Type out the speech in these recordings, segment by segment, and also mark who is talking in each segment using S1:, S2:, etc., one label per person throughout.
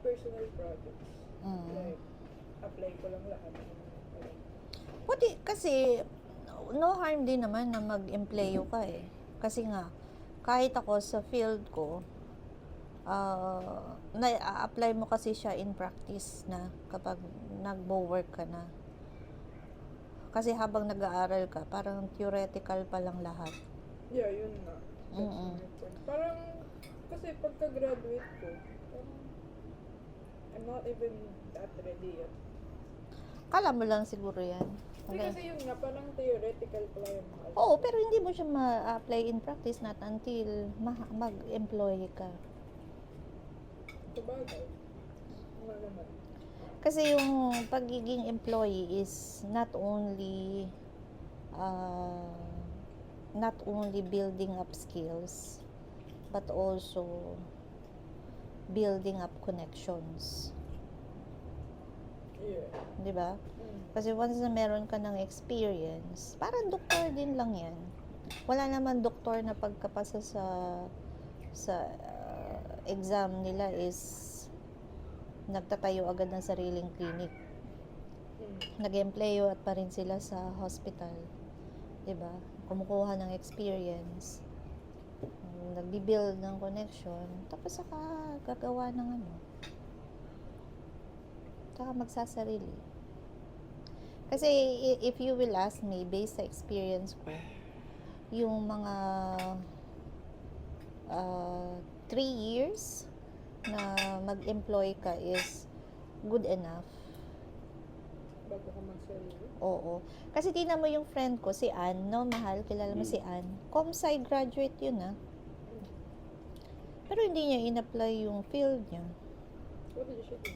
S1: personal projects.
S2: Mm.
S1: Like, apply ko lang lahat.
S2: Pwede, kasi no harm din naman na mag-empleyo ka eh. Kasi nga, kahit ako sa field ko, na-apply mo kasi siya in practice na kapag nagbo-work ka na. Kasi habang nag-aaral ka, parang theoretical pa lang lahat.
S1: Yeah, yun nga. That's
S2: Mm-mm.
S1: my point. Parang, kasi pagka-graduate ko, parang, I'm not even that ready yet.
S2: Kala mo lang siguro yan.
S1: Kasi yun nga, parang theoretical pa lang yung mga
S2: Oo, pero hindi mo siya ma-apply in practice not until mag-employ ka.
S1: Sabagay. Nga naman.
S2: Kasi yung pagiging employee is not only building up skills, but also building up connections.
S1: Yeah.
S2: Di ba? Kasi once na meron ka ng experience, parang doktor din lang yan. Wala naman doktor na pagkapasa sa exam nila is nagtatayo agad ng sariling clinic. Nag-empleyo at pa rin sila sa hospital. Diba? Kumukuha ng experience. Nagbi-build ng connection. Tapos saka gagawa ng ano. Saka magsasarili. Kasi if you will ask me, based sa experience ko, yung mga 3 years na mag-employ ka is good enough.
S1: Bago ka magsarili?
S2: Oo. Kasi tingnan mo yung friend ko, si Ann, no? Mahal, kilala mo si Ann. Com-sci graduate yun, ah. Pero hindi niya in-apply yung field niya.
S1: What did she do?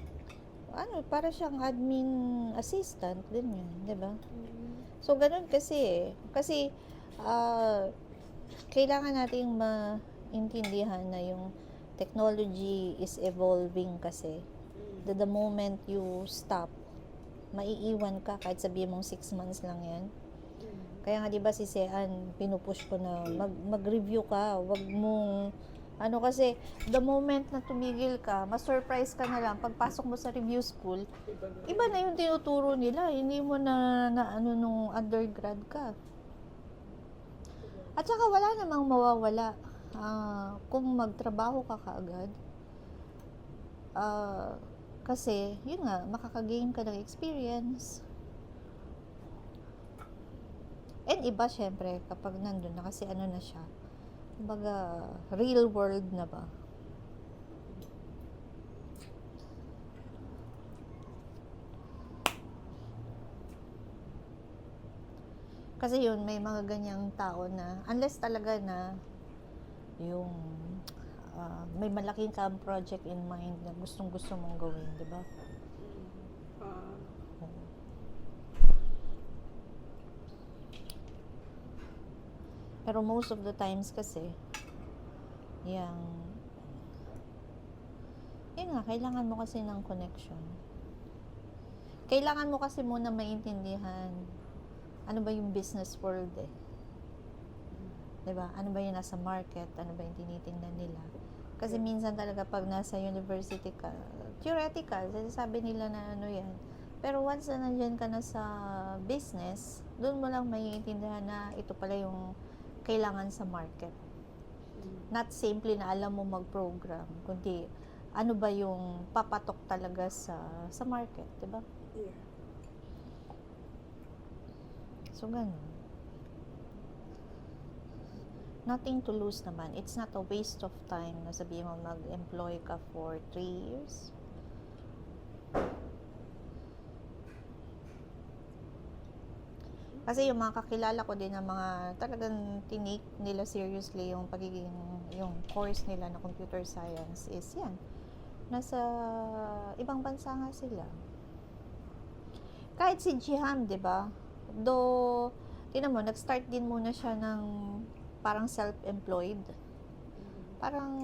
S2: Para siyang admin assistant, ganyan, di ba? So, ganun kasi eh. Kasi, kailangan nating maintindihan na yung technology is evolving kasi. The moment you stop, maiiwan ka kahit sabihin mong 6 months lang yan. Kaya nga 'di ba si Sean, pinupush ko na mag-review ka, wag mong kasi the moment na tumigil ka, ma-surprise ka na lang pagpasok mo sa review school. Iba na yung tinuturo nila, hindi mo na nung undergrad ka. At saka wala namang mawawala kung magtrabaho ka kaagad. Kasi, yun nga, makakagain ka ng experience. And iba, syempre, kapag nandun na, kasi ano na siya, kumbaga, real world na ba? Kasi yun, may mga ganyang tao na, unless talaga na, yung, may malaking kang project in mind na gustong-gusto mong gawin, di ba? Pero most of the times kasi, yun nga, kailangan mo kasi ng connection. Kailangan mo kasi muna maintindihan ano ba yung business world eh. Diba? Ano ba yung nasa market? Ano ba yung tinitingnan nila? Kasi minsan talaga pag nasa university ka, theoretical, sabi nila na ano yan. Pero once na nandyan ka na sa business, doon mo lang maiintindihan na ito pala yung kailangan sa market. Not simply na alam mo mag-program, kundi ano ba yung papatok talaga sa market, diba?
S1: Yeah.
S2: So, ganun. Nothing to lose naman. It's not a waste of time na sabihin mo mag-employ ka for 3 years. Kasi yung mga kakilala ko din na mga talagang tinake nila seriously yung yung course nila na computer science is yan. Nasa ibang bansa nga sila. Kahit si Jihan, di ba? Though, tingnan mo, nag-start din muna siya ng parang self-employed. Parang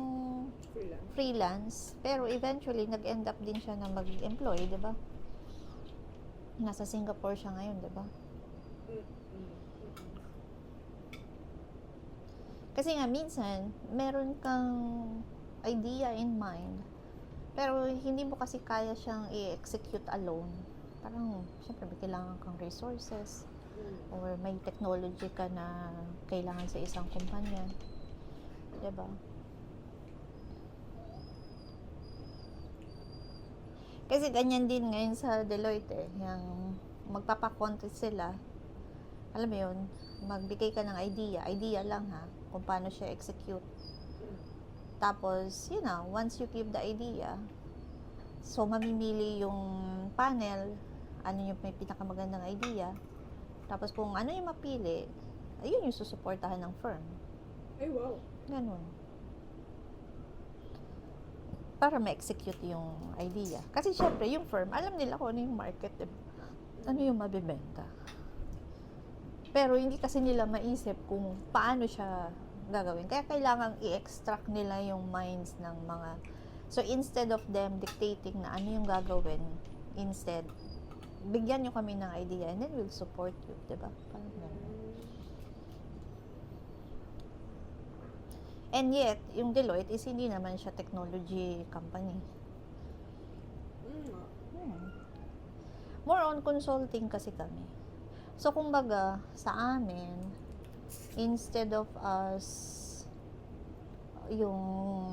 S2: freelance. Pero eventually, nag-end up din siya na mag-employ, di ba? Nasa Singapore siya ngayon, di ba? Kasi nga, minsan, meron kang idea in mind, Pero hindi mo kasi kaya siyang i-execute alone. Parang, syempre, may kailangan kang resources or may technology ka na kailangan sa isang kumpanya. Diba? Kasi ganyan din ngayon sa Deloitte eh. Yung magpapakontest sila. Alam mo yun, magbigay ka ng idea lang ha, kung paano siya execute. Tapos, once you give the idea, so mamimili yung panel, ano yung may pinakamagandang idea. Tapos kung ano yung mapili, ayun yung susuportahan ng firm.
S1: Ay, wow.
S2: Ganun. Para ma-execute yung idea. Kasi syempre, yung firm, alam nila kung ano yung market, ano yung mabibenta. Pero hindi kasi nila maisip kung paano siya gagawin. Kaya kailangan i-extract nila yung minds ng mga... So, instead of them dictating na ano yung gagawin, instead, bigyan nyo kami ng idea and then we'll support you. Diba? Parang ganun. And yet, yung Deloitte is hindi naman siya technology company. More on consulting kasi kami. So, kumbaga, sa amin, instead of us yung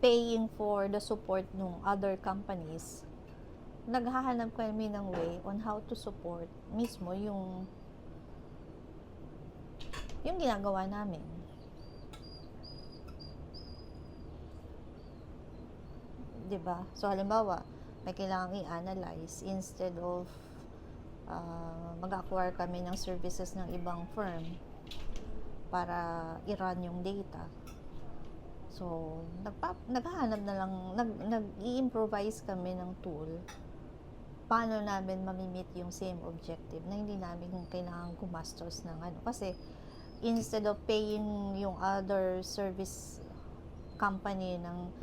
S2: paying for the support ng other companies, naghahanap kami ng way on how to support mismo yung ginagawa namin. Diba? So, halimbawa, may kailangang i-analyze instead of mag-acquire kami ng services ng ibang firm para i-run yung data. So, naghahanap na lang, nag-i-improvise kami ng tool paano namin mamimit yung same objective na hindi namin kailangan gumastos ng ano. Kasi, instead of paying yung other service company ng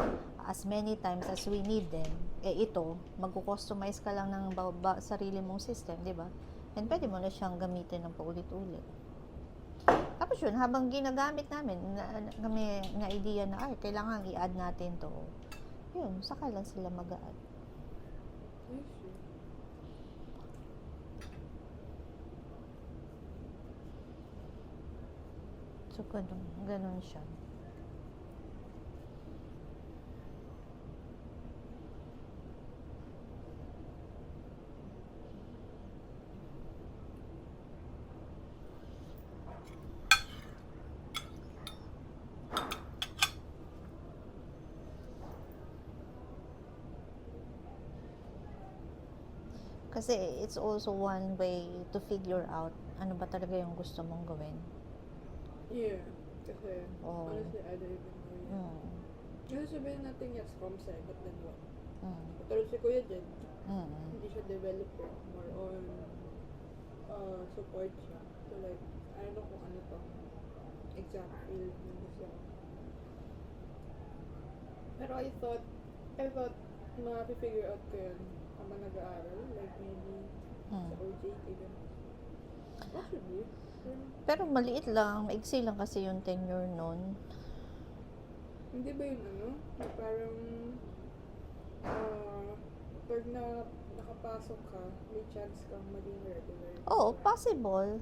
S2: as many times as we need them, ito, magkukustomize ka lang ng sarili mong system, di ba? And pwede mo na siyang gamitin ng paulit-ulit. Tapos yun, habang ginagamit namin, kami na idea na, kailangan i-add natin to. Yun, saka lang sila mag-add. So, ganun siya. Kasi it's also one way to figure out ano ba talaga yung gusto mong gawin.
S1: Yeah. Kasi, honestly, I don't even know yet. Kasi sabihin natin yes, ComSci, but then what? Pero si Kuya Jed, hindi siya developer. More on support siya. So like, I don't know kung ano pang exact field na gusto ko. Pero I thought, ma-figure out ko yun habang nag-aaral. Like maybe sa OJT, gano'n. Possibly.
S2: Pero maliit lang, maigsi lang kasi yung tenure nun.
S1: Hindi ba yun ano? Parang pag nakapasok ka, may chance kang maging regular.
S2: Oo, possible.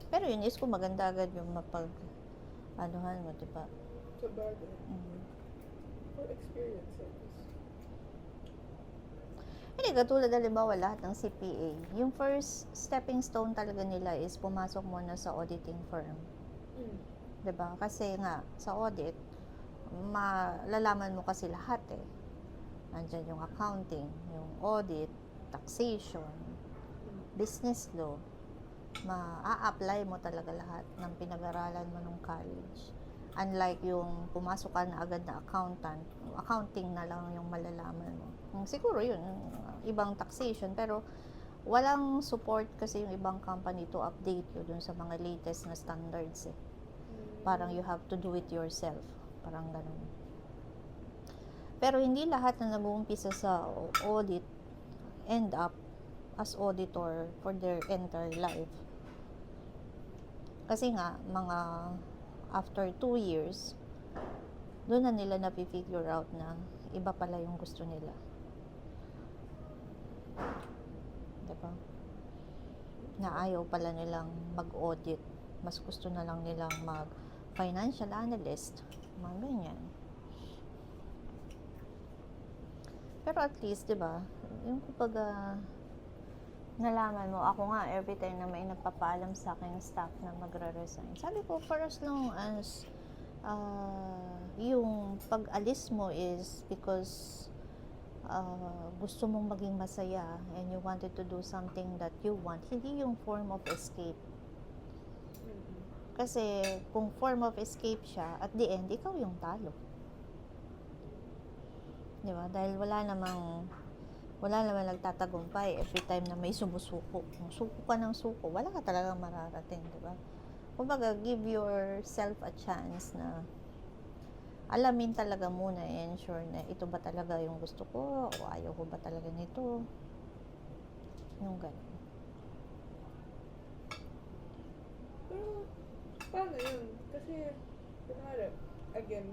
S2: Pero yun is kung maganda agad yung anuhan mo, diba?
S1: Sa bagay. For experience, I guess.
S2: Hindi, katulad halimbawa lahat ng CPA, yung first stepping stone talaga nila is pumasok muna sa auditing firm. Diba? Kasi nga, sa audit, malalaman mo kasi lahat eh. Nandyan yung accounting, yung audit, taxation, business law. Ma-a-apply mo talaga lahat ng pinag-aralan mo nung college. Unlike yung pumasok ka na agad na accountant, accounting na lang yung malalaman mo. Siguro yun, ibang taxation, pero walang support kasi yung ibang company to update you dun sa mga latest na standards eh. Parang you have to do it yourself. Parang ganun. Pero hindi lahat na nag-uumpisa sa audit end up as auditor for their entire life. Kasi nga, mga after 2 years, doon na nila napifigure out na iba pala yung gusto nila. Diba? Na ayaw pala nilang mag-audit. Mas gusto na lang nilang mag-financial analyst. Mga ganyan. Pero at least, diba, yung kumbaga, nalaman mo, ako nga, every time na may nagpapaalam sa akin ng staff na magre-resign, sabi ko, for as long as yung pag-alis mo is because gusto mong maging masaya and you wanted to do something that you want, hindi yung form of escape. Kasi kung form of escape siya, at the end, ikaw yung talo. Diba? Dahil wala namang nagtatagumpay every time na may sumusuko. Kung suko ka ng suko, wala ka talagang mararating, diba? Kumbaga, give yourself a chance na alamin talaga muna, ensure na ito ba talaga yung gusto ko o ayaw ko ba talaga nito. Yung ganun.
S1: Pero, paano yun? Kasi, kunwari, again,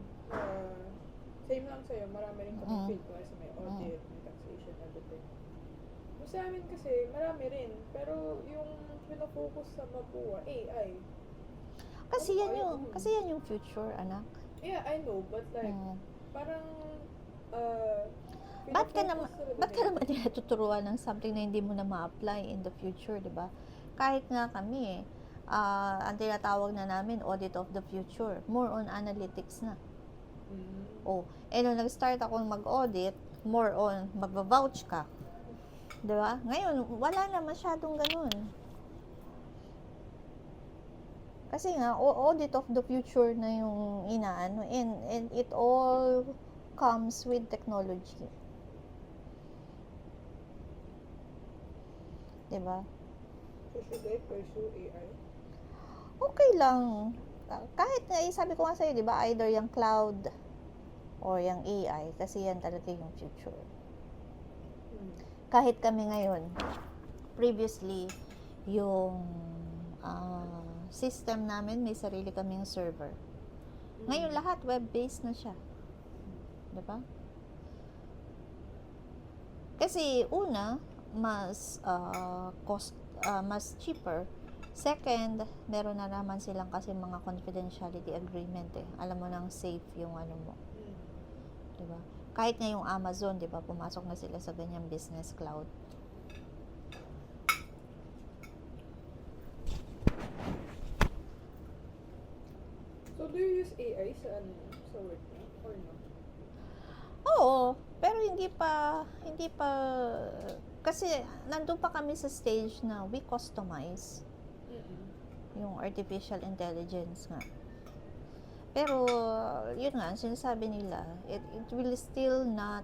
S1: same lang sa'yo, marami rin kami field kasi may audit, may taxation, everything. Sa amin kasi, marami rin. Pero, yung pinafocus sa Mapua, AI.
S2: Kasi yan yung future, anak.
S1: Yeah, I know, but like, parang,
S2: Ba't ka naman nila tuturuan ng something na hindi mo na ma-apply in the future, di ba? Kahit nga kami, ang tinatawag na namin, audit of the future. More on analytics na. Nung nag-start ako mag-audit, more on, magva-vouch ka. Di ba? Ngayon, wala na masyadong ganun. Kasi nga, audit of the future na yung inaano, and it all comes with technology. Diba?
S1: So, should I pursue AI?
S2: Okay lang. Kahit nga, sabi ko nga sa'yo, diba, either yung cloud or yung AI, kasi yan talaga yung future. Kahit kami ngayon, previously, yung system namin, may sarili kaming server. Ngayon, lahat web-based na siya. Diba? Kasi, una, mas mas cheaper. Second, meron na naman silang kasi mga confidentiality agreement Alam mo nang safe yung ano mo. Diba? Kahit nga yung Amazon, diba, pumasok na sila sa ganyang business cloud.
S1: So, do you use AI sa work mo? Or no?
S2: Oo, pero hindi pa, kasi nandun pa kami sa stage na we customize yung artificial intelligence nga. Pero, yun nga, sinasabi nila, it will still not,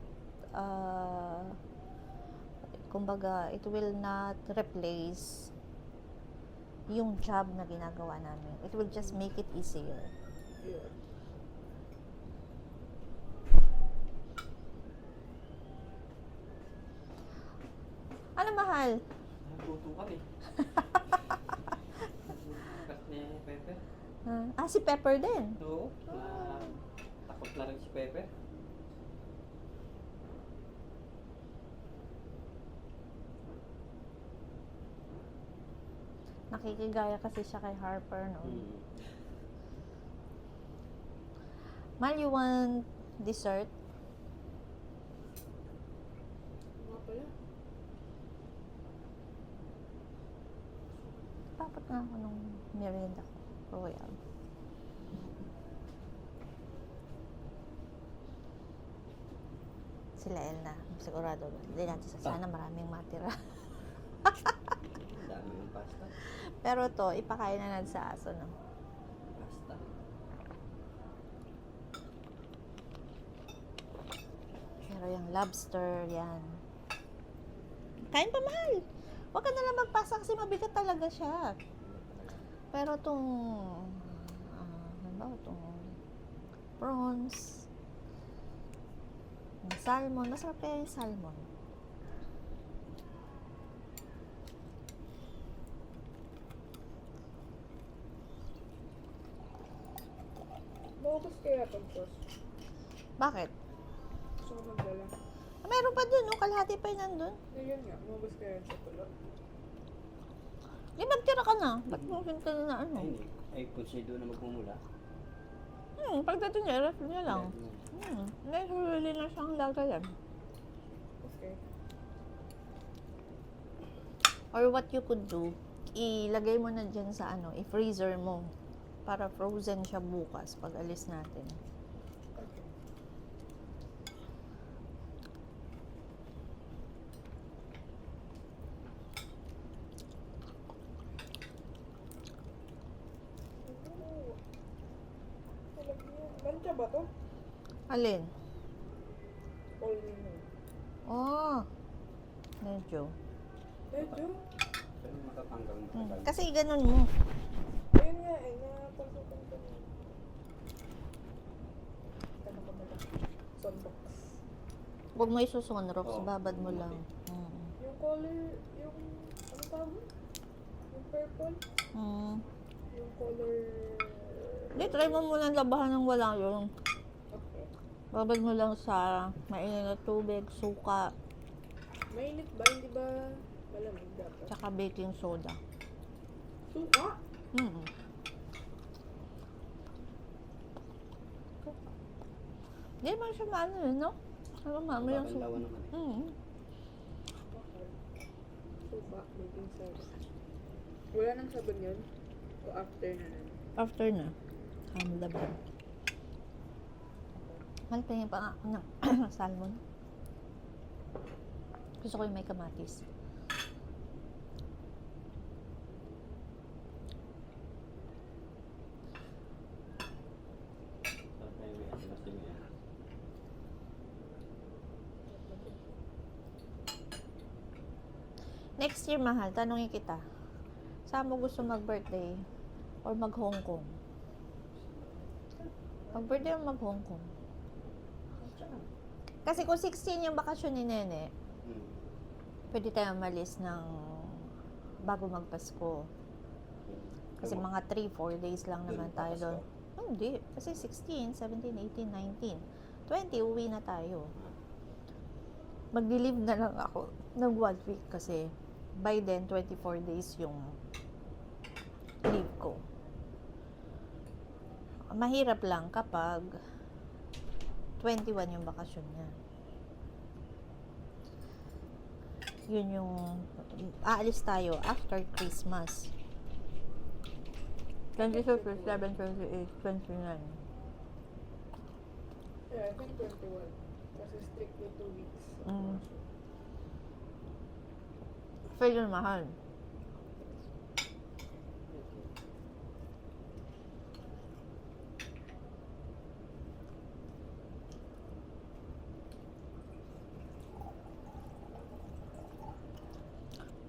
S2: kumbaga, it will not replace yung job na ginagawa namin. It will just make it easier.
S1: Yeah.
S2: Ano, mahal?
S3: Nagluto kami. Kat ni Pepper.
S2: Si Pepper din.
S3: Oo. Takot na rin si Pepper.
S2: Nakikigaya kasi siya kay Harper, no? Mal, you want dessert?
S1: Mga pala.
S2: Dapat nga ako nung merienda ko. Royal. Sila Elna. Sigurado. Hindi natin sana maraming matira.
S3: Dami yung pasta.
S2: Pero to, ipakain na natin sa aso, no?
S3: Pasta.
S2: Pero yung lobster, yan. Kain pa, mahal. Huwag ka na lang magpasa kasi mabigat talaga siya. Pero itong, ano ba, itong prawns, yung salmon, masarap kaya yung salmon.
S1: Maubos kaya itong sauce.
S2: Bakit?
S1: Gusto ko magdala.
S2: Meron pa dun, oh. Kalahati pa yun nandun.
S1: Ayun nga, maubos kaya sa tulo.
S2: Di magtira ka na. Ba't mo ka na ano?
S3: Ay, hindi. Ay, kung siya doon na magmumula.
S2: Pagdating niya, ref niya lang. May huli na siyang lagayan.
S1: Okay.
S2: Or what you could do, ilagay mo na dyan sa ano, i-freezer mo. Para frozen siya bukas pag alis natin.
S1: Okay. Oh. Lancha ba to?
S2: Alin?
S1: All in.
S2: Oh, medyo.
S1: Medyo.
S3: Pero matatanggal mo.
S2: Kasi ganun mo.
S1: Ayun nga eh, napasukan ko na. Ano ko na lang? Sunbox.
S2: Huwag mo isusunrox,
S3: Oo.
S2: babad mo lang.
S1: Yung color, yung, ano tawag mo? Yung purple? Yung color...
S2: Hindi, try mo muna labahan ng wala yun.
S1: Okay.
S2: Babad mo lang sa mainit na tubig, suka,
S1: Mainit ba? Hindi ba malamig dapat?
S2: tsaka baking soda.
S1: Suka?
S2: Hindi naman siya maano yun, no? Ano maamo yung suka?
S3: Babanlawan naman eh.
S1: Okay. Suka, baking soda. Wala nang sabon yun? O after na nun?
S2: After na, laban. Malpingin pa nga ako ng salmon. Gusto ko yung may kamatis.
S3: Sarap na yung may asin yan.
S2: Next year, mahal, tanongin kita. Saan mo gusto mag-birthday? Or mag-Hong Kong? Mag-birthday or mag-Hong Kong? Kasi kung 16 yung bakasyon ni Nene, pwede tayo malis ng bago magpasko. Kasi mga 3-4 days lang naman tayo doon. Hindi. Kasi 16, 17, 18, 19, 20, uwi na tayo. Mag-leave na lang ako ng 1 week kasi by then, 24 days yung leave ko. Mahirap lang kapag 21 yung bakasyon niya. Yun yung aalis tayo after Christmas. 26, 27, 28, 29.
S1: Yeah, I think 21. Kasi strictly 2 weeks.
S2: So yun, mahal.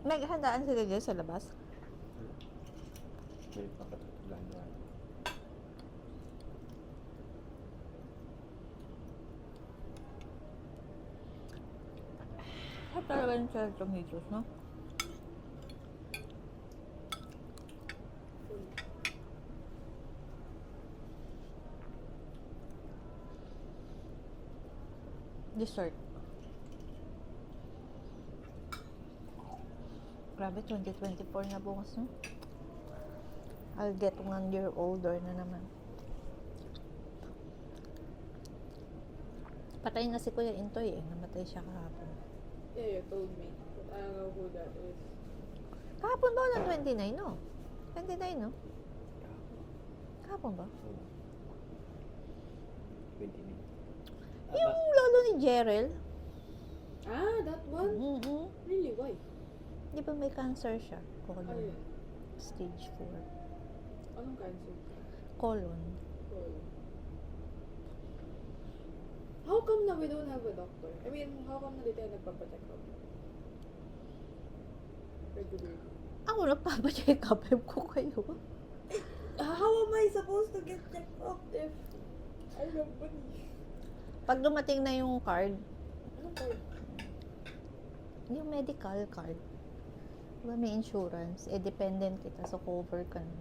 S2: May handaan sila dyan sa labas.
S3: May papatutulan yan.
S2: Sarap talaga yung sa tomatoes, no? Dessert. Grabe, 2024 na bukas, no? I'll get 1 year older na naman. Patay na si Kuya Intoy eh. Namatay siya kahapon.
S1: Yeah, you told me. But I don't know who that is.
S2: Kahapon ba ng 29, no? 29, no? Kahapon ba?
S3: 20 minutes.
S2: Yung lolo ni Jerel.
S1: Ah, that one? Really? Why?
S2: Di ba may cancer siya? Colon.
S1: Ayun.
S2: Stage 4.
S1: Anong cancer?
S2: Colon.
S1: Oh. How come na we don't have a doctor? I mean, how come na di tayo nagpapacheck up? Regularly.
S2: Ako nagpapacheck up ko kayo.
S1: How am I supposed to get checked up if I have money?
S2: Pag dumating na yung card,
S1: Anong card?
S2: yung medical card, diba may insurance, dependent kita, so cover ka na.